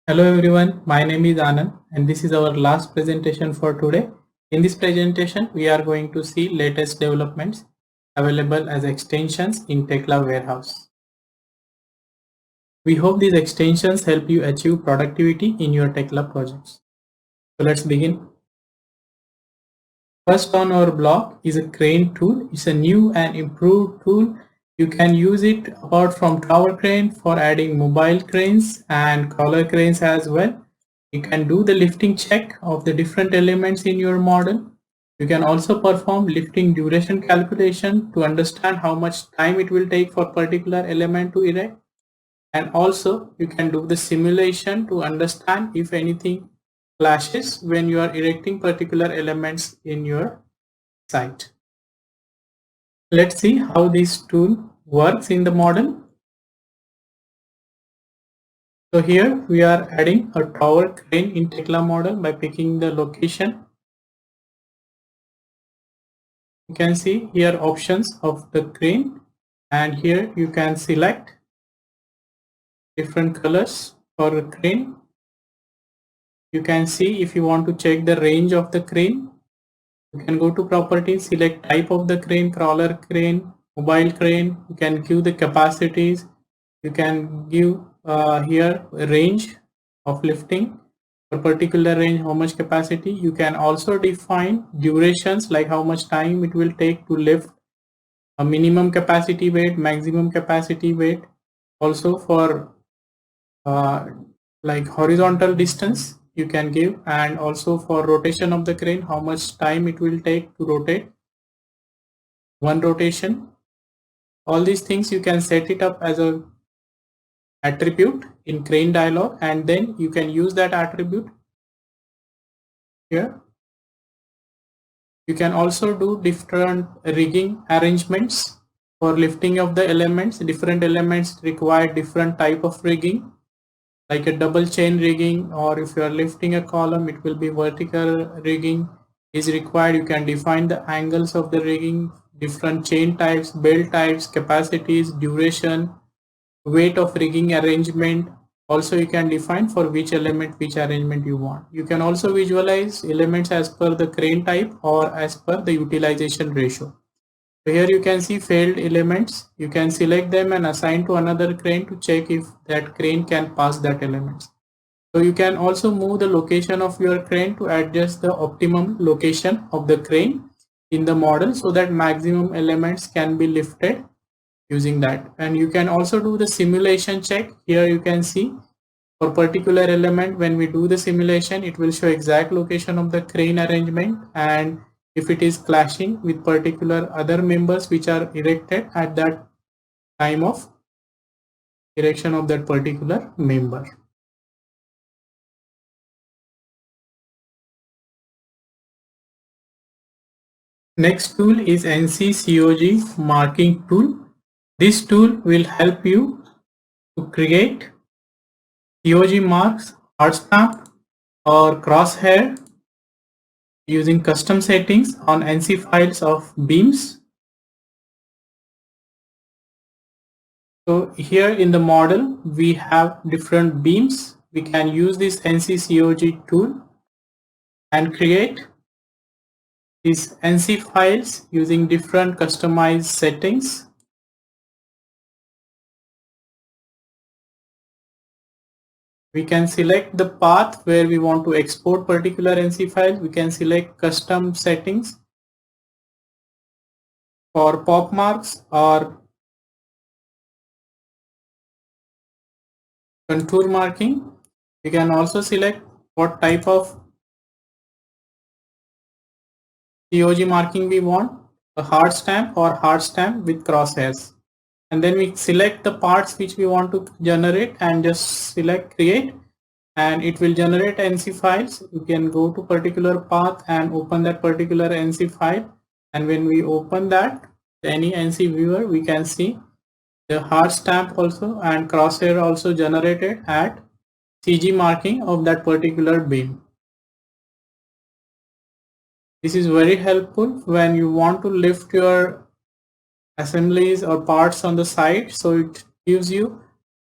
Hello everyone, my name is Anand and this is our last presentation for today. In this presentation, we are going to see latest developments available as extensions in Tekla Warehouse. We hope these extensions help you achieve productivity in your Tekla projects. So let's begin. First on our block is a crane tool. It's a new and improved tool. You can use it apart from tower crane for adding mobile cranes and crawler cranes as well. You can do the lifting check of the different elements in your model. You can also perform lifting duration calculation to understand how much time it will take for particular element to erect. And also you can do the simulation to understand if anything clashes when you are erecting particular elements in your site. Let's see how this tool works in the model. So here we are adding a tower crane in Tekla model by picking the location. You can see here options of the crane, and here you can select different colors for a crane. You can see if you want to check the range of the crane, you can go to properties, select type of the crane, crawler crane, mobile crane. You can give the capacities. You can give here a range of lifting, for particular range how much capacity. You can also define durations like how much time it will take to lift a minimum capacity weight, maximum capacity weight. Also for like horizontal distance you can give, and also for rotation of the crane how much time it will take to rotate one rotation. All these things you can set it up as a attribute in crane dialog, and then you can use that attribute here. You can also do different rigging arrangements for lifting of the elements. Different elements require different type of rigging, like a double chain rigging, or if you are lifting a column it will be vertical rigging is required. You can define the angles of the rigging, different chain types, belt types, capacities, duration, weight of rigging arrangement. Also you can define for which element which arrangement you want. You can also visualize elements as per the crane type or as per the utilization ratio. So here you can see failed elements. You can select them and assign to another crane to check if that crane can pass that elements. So you can also move the location of your crane to adjust the optimum location of the crane in the model so that maximum elements can be lifted using that. And you can also do the simulation check. Here you can see for particular element, when we do the simulation it will show exact location of the crane arrangement, and if it is clashing with particular other members which are erected at that time of erection of that particular member. Next tool is NC-COG marking tool. This tool will help you to create COG marks, hard stamp or crosshair using custom settings on NC files of beams. So here in the model we have different beams. We can use this NC-COG tool and create these NC files using different customized settings. We can select the path where we want to export particular NC file. We can select custom settings for pop marks or contour marking. We can also select what type of COG marking we want, a hard stamp or hard stamp with crosshairs. And then we select the parts which we want to generate and just select create, and it will generate NC files. You can go to particular path and open that particular NC file, and when we open that, any NC viewer, we can see the hard stamp also and crosshair also generated at CG marking of that particular beam. This is very helpful when you want to lift your assemblies or parts on the site, so it gives you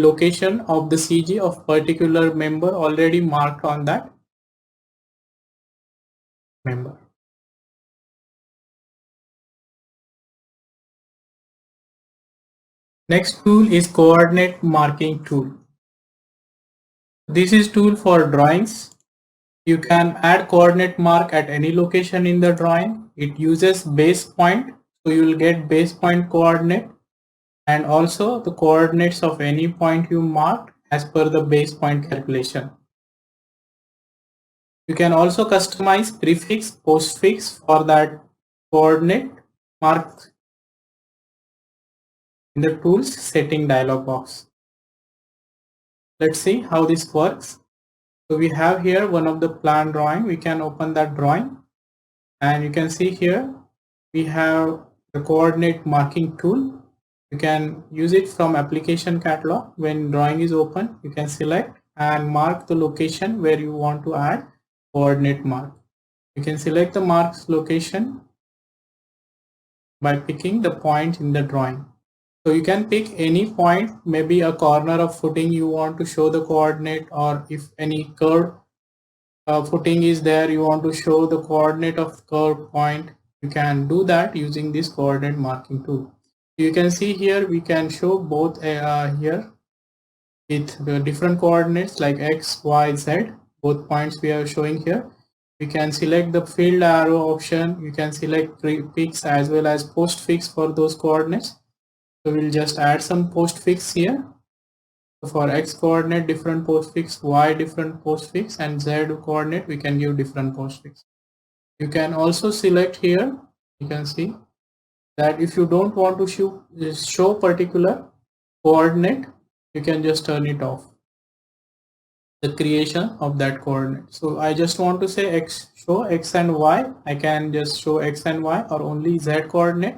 location of the CG of particular member already marked on that member. Next tool is coordinate marking tool. This is tool for drawings. You can add coordinate mark at any location in the drawing. It uses base point, so you will get base point coordinate and also the coordinates of any point you marked as per the base point calculation. You can also customize prefix, postfix for that coordinate mark in the tools setting dialog box. Let's see how this works. So we have here one of the plan drawing. We can open that drawing and you can see here we have the coordinate marking tool. You can use it from application catalog. When drawing is open, you can select and mark the location where you want to add coordinate mark. You can select the marks location by picking the point in the drawing. So you can pick any point, maybe a corner of footing you want to show the coordinate, or if any curve footing is there, you want to show the coordinate of curve point. You can do that using this coordinate marking tool. You can see here we can show both here with the different coordinates like X, Y, Z. Both points we are showing here. We can select the field arrow option. You can select prefix as well as postfix for those coordinates. So we'll just add some postfix here. So for X coordinate different postfix, Y different postfix, and Z coordinate we can give different postfix. You can also select here. You can see that if you don't want to show particular coordinate, you can just turn it off, the creation of that coordinate. So I just want to say X, show X and Y. I can just show X and Y, or only Z coordinate.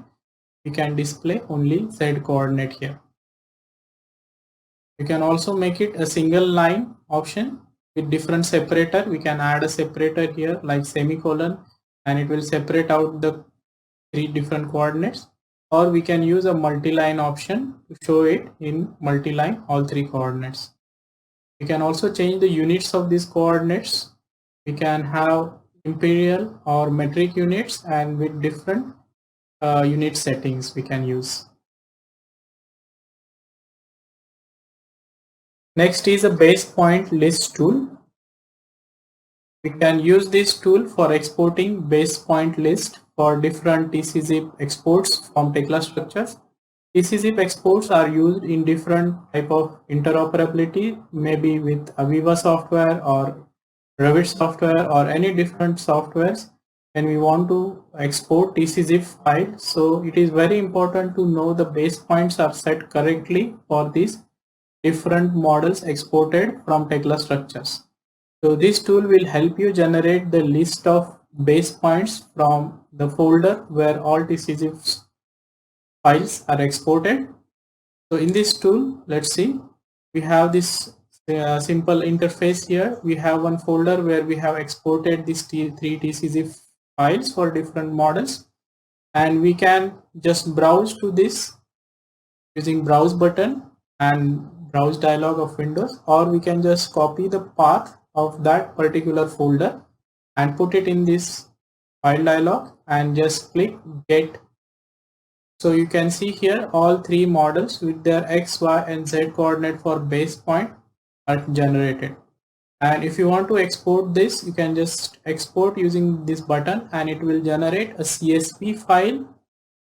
We can display only Z coordinate here. You can also make it a single line option with different separator. We can add a separator here like semicolon, and it will separate out the 3 different coordinates, or we can use a multi-line option to show it in multi-line all 3 coordinates. We can also change the units of these coordinates. We can have imperial or metric units, and with different unit settings we can use. Next is a base point list tool. We can use this tool for exporting base point list for different TC-zip exports from Tekla structures. TC-zip exports are used in different type of interoperability, maybe with Aviva software or Revit software or any different softwares. When we want to export TC-zip file, so it is very important to know the base points are set correctly for these different models exported from Tekla structures. So this tool will help you generate the list of base points from the folder where all TC-zip files are exported. So in this tool, let's see, we have this simple interface here. We have one folder where we have exported these 3 TC-zip files for different models, and we can just browse to this using browse button and browse dialog of Windows, or we can just copy the path of that particular folder and put it in this file dialog and just click get. So you can see here all 3 models with their X, Y, and Z coordinate for base point are generated. And if you want to export this, you can just export using this button, and it will generate a CSV file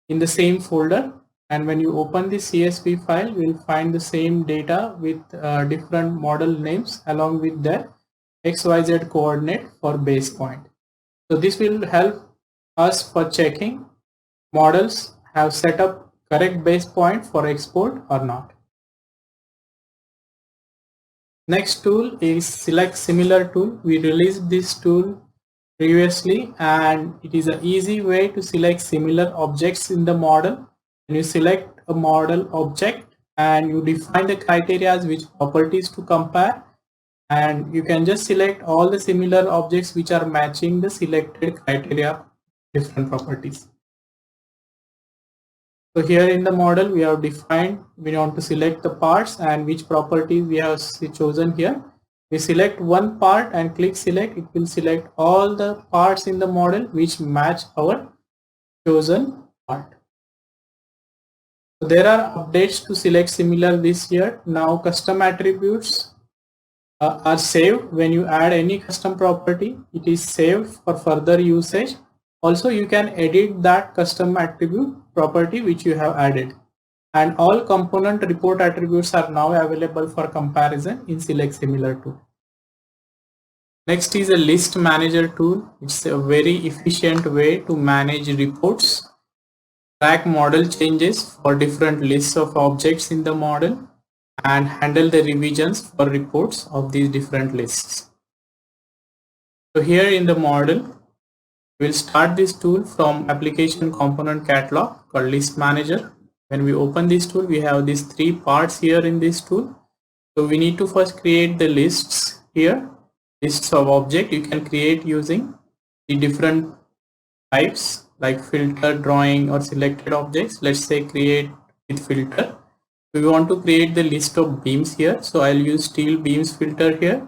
in the same folder. And when you open the CSV file, you will find the same data with different model names along with their XYZ coordinate for base point. So this will help us for checking models have set up correct base point for export or not. Next tool is select similar tool. We released this tool previously, and it is an easy way to select similar objects in the model. And you select a model object and you define the criteria which properties to compare, and you can just select all the similar objects which are matching the selected criteria different properties. So here in the model we have defined, we want to select the parts and which properties we have chosen here. We select one part and click select. It will select all the parts in the model which match our chosen part. So there are updates to select similar this year. Now custom attributes are saved. When you add any custom property, it is saved for further usage. Also, you can edit that custom attribute property which you have added. And all component report attributes are now available for comparison in Select Similar tool. Next is a list manager tool. It's a very efficient way to manage reports, track model changes for different lists of objects in the model, and handle the revisions for reports of these different lists. So here in the model, we'll start this tool from application component catalog called list manager. When we open this tool, we have these three parts here in this tool. So we need to first create the lists here. Lists of object you can create using the different types like filter, drawing, or selected objects. Let's say create with filter. We want to create the list of beams here. So I'll use steel beams filter here,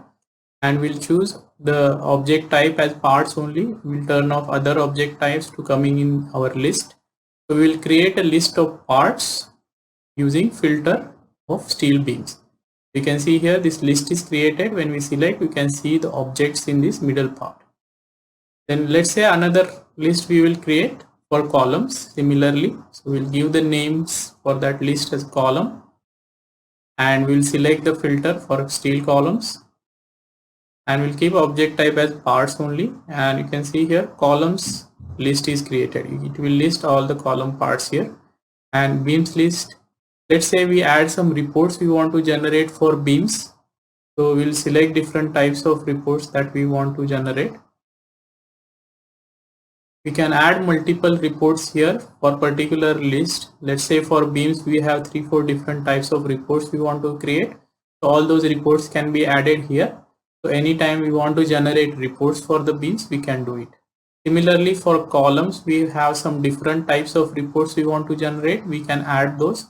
and we'll choose the object type as parts only. We'll turn off other object types to coming in our list. So we'll create a list of parts using filter of steel beams. You can see here this list is created. When we select, we can see the objects in this middle part. Then let's say another list we will create for columns similarly. So we'll give the names for that list as column, and we'll select the filter for steel columns, and we'll keep object type as parts only. And you can see here columns list is created. It will list all the column parts here. And beams list, let's say we add some reports we want to generate for beams. So we'll select different types of reports that we want to generate. We can add multiple reports here for particular list. Let's say for beams we have 3-4 different types of reports we want to create. So all those reports can be added here. So anytime we want to generate reports for the beams, we can do it. Similarly, for columns, we have some different types of reports we want to generate. We can add those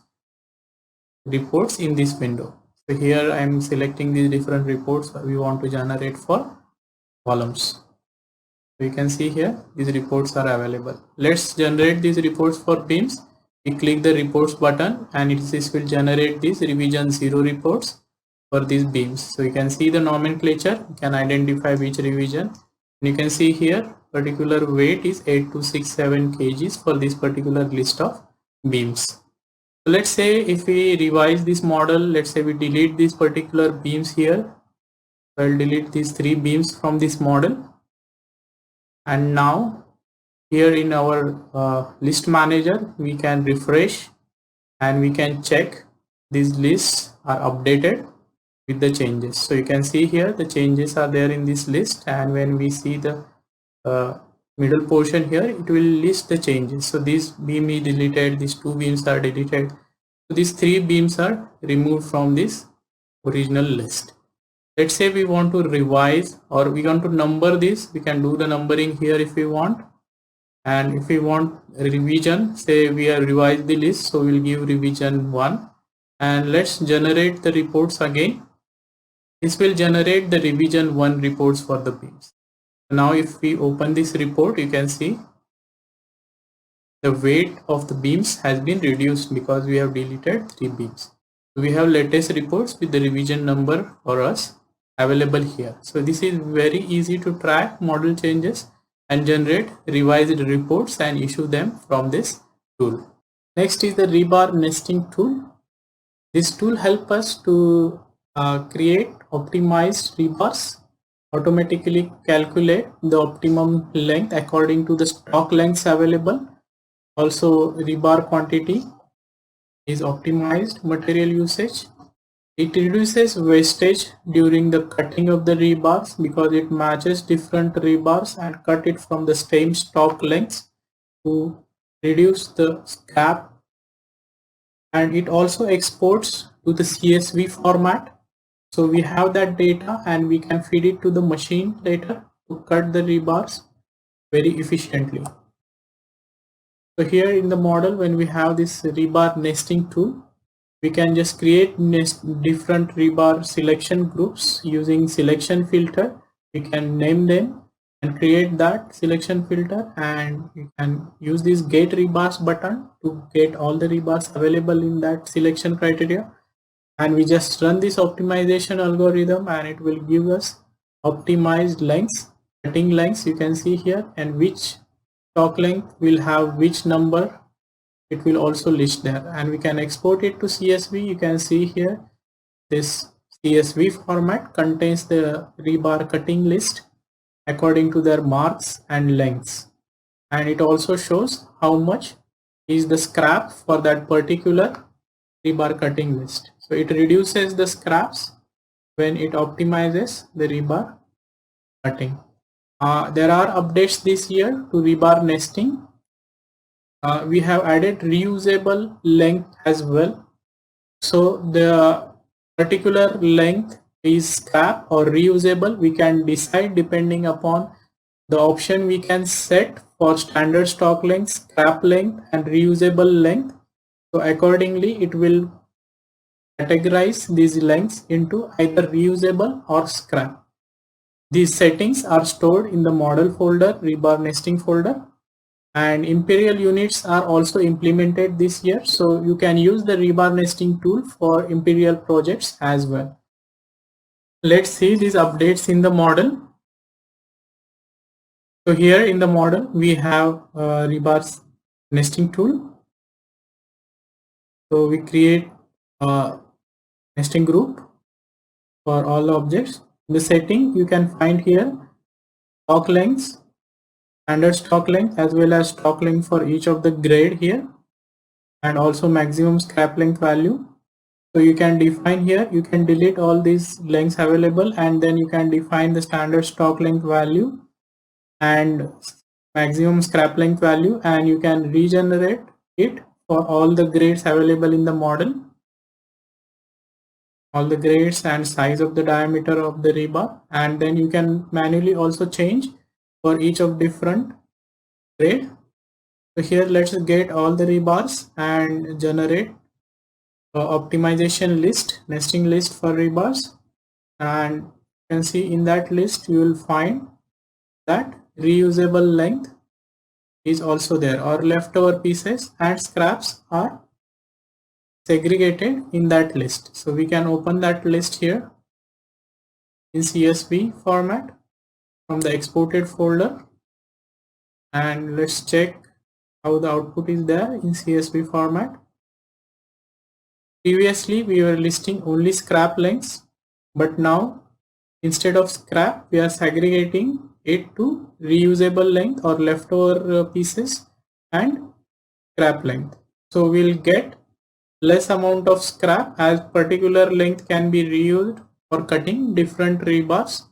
reports in this window. So here I am selecting these different reports we want to generate for columns. So you can see here these reports are available. Let's generate these reports for beams. We click the reports button, and this will generate these revision 0 reports for these beams. So you can see the nomenclature. You can identify which revision. And you can see here particular weight is 8267 kgs for this particular list of beams. So let's say if we revise this model, let's say we delete these particular beams here. I'll delete these 3 beams from this model. And now here in our list manager, we can refresh and we can check these lists are updated with the changes. So you can see here the changes are there in this list, and when we see the middle portion here, it will list the changes. So this beam is deleted, these 2 beams are deleted. So these 3 beams are removed from this original list. Let's say we want to revise or we want to number this, we can do the numbering here if we want. And if we want a revision, say we have revised the list, so we'll give revision 1, and let's generate the reports again. This will generate the revision 1 reports for the beams. Now if we open this report, you can see the weight of the beams has been reduced because we have deleted 3 beams. So we have latest reports with the revision number for us available here. So this is very easy to track model changes and generate revised reports and issue them from this tool. Next is the rebar nesting tool. This tool helps us to create optimized rebars, automatically calculate the optimum length according to the stock lengths available. Also, rebar quantity is optimized material usage. It reduces wastage during the cutting of the rebars because it matches different rebars and cut it from the same stock lengths to reduce the scrap. And it also exports to the CSV format. So we have that data and we can feed it to the machine later to cut the rebars very efficiently. So here in the model, when we have this rebar nesting tool, we can just create different rebar selection groups using selection filter. We can name them and create that selection filter, and you can use this get rebars button to get all the rebars available in that selection criteria. And we just run this optimization algorithm and it will give us optimized lengths, cutting lengths you can see here, and which stock length will have which number. It will also list there, and we can export it to CSV. You can see here this CSV format contains the rebar cutting list according to their marks and lengths, and it also shows how much is the scrap for that particular rebar cutting list. So it reduces the scraps when it optimizes the rebar cutting. There are updates this year to rebar nesting. We have added reusable length as well. So the particular length is scrap or reusable. We can decide depending upon the option we can set for standard stock length, scrap length, and reusable length. So accordingly, it will categorize these lengths into either reusable or scrap. These settings are stored in the model folder, rebar nesting folder, and imperial units are also implemented this year. So you can use the rebar nesting tool for imperial projects as well. Let's see these updates in the model. So here in the model, we have rebar nesting tool. So we create a nesting group for all the objects. In the setting, you can find here stock lengths, standard stock length, as well as stock length for each of the grade here, and also maximum scrap length value. So you can define here, you can delete all these lengths available, and then you can define the standard stock length value and maximum scrap length value, and you can regenerate it for all the grades available in the model, all the grades and size of the diameter of the rebar. And then you can manually also change for each of different grade. So here let's get all the rebars and generate optimization list, nesting list for rebars, and you can see in that list you will find that reusable length is also there, or leftover pieces and scraps are segregated in that list. So we can open that list here in CSV format from the exported folder, and let's check how the output is there in CSV format. Previously we were listing only scrap lengths, but now instead of scrap we are segregating it to reusable length or leftover pieces and scrap length. So we'll get less amount of scrap as particular length can be reused for cutting different rebars,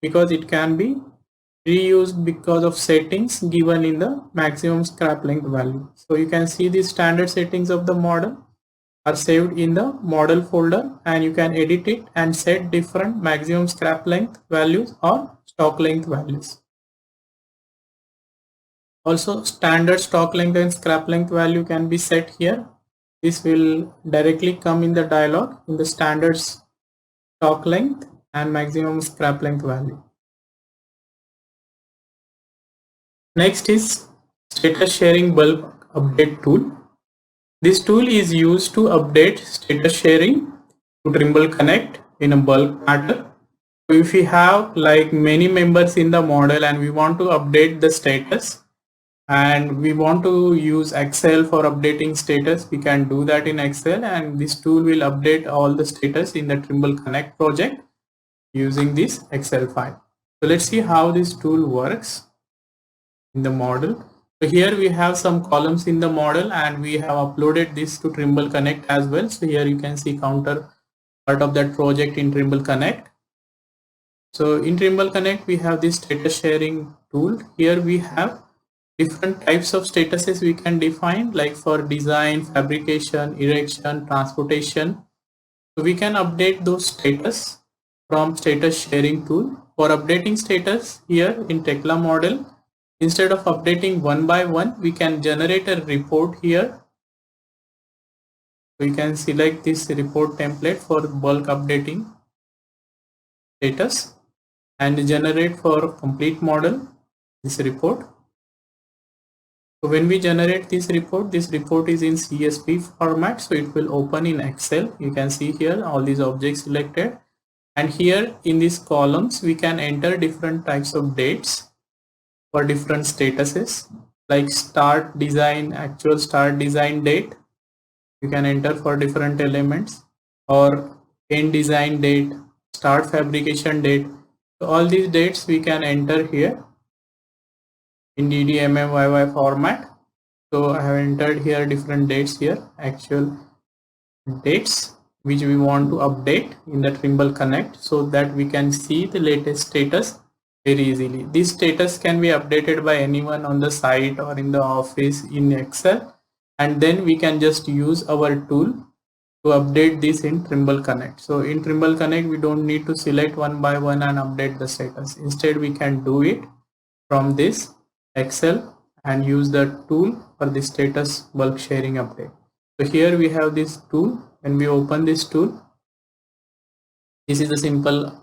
because it can be reused because of settings given in the maximum scrap length value. So you can see the standard settings of the model are saved in the model folder, and you can edit it and set different maximum scrap length values or stock length values. Also, standard stock length and scrap length value can be set here. This will directly come in the dialog in the standard stock length and maximum scrap length value. Next is status sharing bulk update tool. This tool is used to update status sharing to Trimble Connect in a bulk manner. So if we have like many members in the model and we want to update the status, and we want to use Excel for updating status, we can do that in Excel, and this tool will update all the status in the Trimble Connect project using this Excel file. So let's see how this tool works in the model. So here we have some columns in the model, and we have uploaded this to Trimble Connect as well. So here you can see counter part of that project in Trimble Connect. So in Trimble Connect we have this status sharing tool. Here we have different types of statuses we can define, like for design, fabrication, erection, transportation. So we can update those status from status sharing tool. For updating status here in Tekla model, instead of updating one by one, we can generate a report here. We can select this report template for bulk updating status and generate for complete model this report. So when we generate this report is in CSV format, so it will open in Excel. You can see here all these objects selected, and here in these columns we can enter different types of dates for different statuses, like start design, actual start design date you can enter for different elements, or end design date, start fabrication date. So all these dates we can enter here in DDMMYY format. So I have entered here different dates here, actual dates which we want to update in the Trimble Connect, so that we can see the latest status very easily. This status can be updated by anyone on the site or in the office in Excel, and then we can just use our tool to update this in Trimble Connect. So in Trimble Connect we don't need to select one by one and update the status. Instead we can do it from this Excel and use the tool for the status bulk sharing update. So here we have this tool. When we open this tool, this is a simple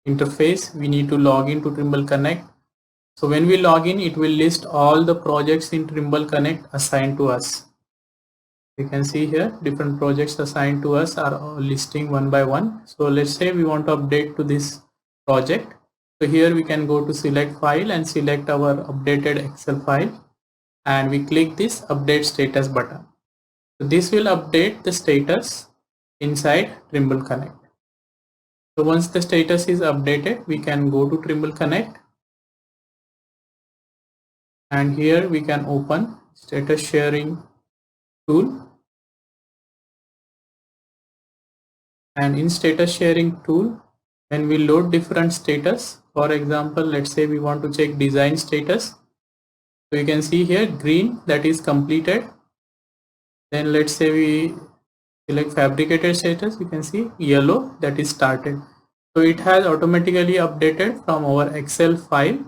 interface. We need to log in to Trimble Connect. So when we log in, it will list all the projects in Trimble Connect assigned to us. You can see here different projects assigned to us are listing one by one. So let's say we want to update to this project. So here we can go to select file and select our updated Excel file, and we click this update status button. So this will update the status inside Trimble Connect. So once the status is updated, we can go to Trimble Connect, and here we can open status sharing tool. And in status sharing tool, when we load different status, for example, let's say we want to check design status. So you can see here green, that is completed. Then let's say we select fabricated status, you can see yellow, that is started. So it has automatically updated from our Excel file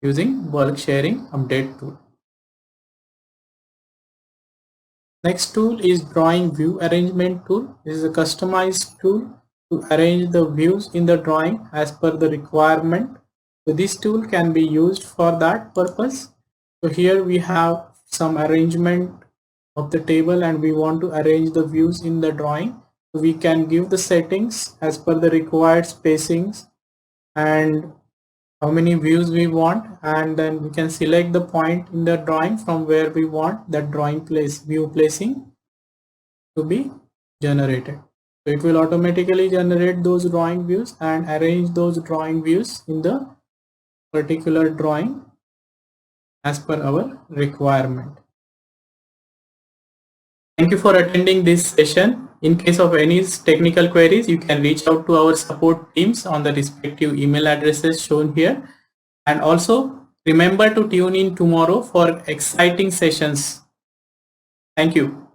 using bulk sharing update tool. Next tool is drawing view arrangement tool. This is a customized tool to arrange the views in the drawing as per the requirement. So this tool can be used for that purpose. So here we have some arrangement of the table and we want to arrange the views in the drawing. So we can give the settings as per the required spacings and how many views we want, and then we can select the point in the drawing from where we want that drawing view placing to be generated. So it will automatically generate those drawing views and arrange those drawing views in the particular drawing as per our requirement. Thank you for attending this session. In case of any technical queries, you can reach out to our support teams on the respective email addresses shown here. And also remember to tune in tomorrow for exciting sessions. Thank you.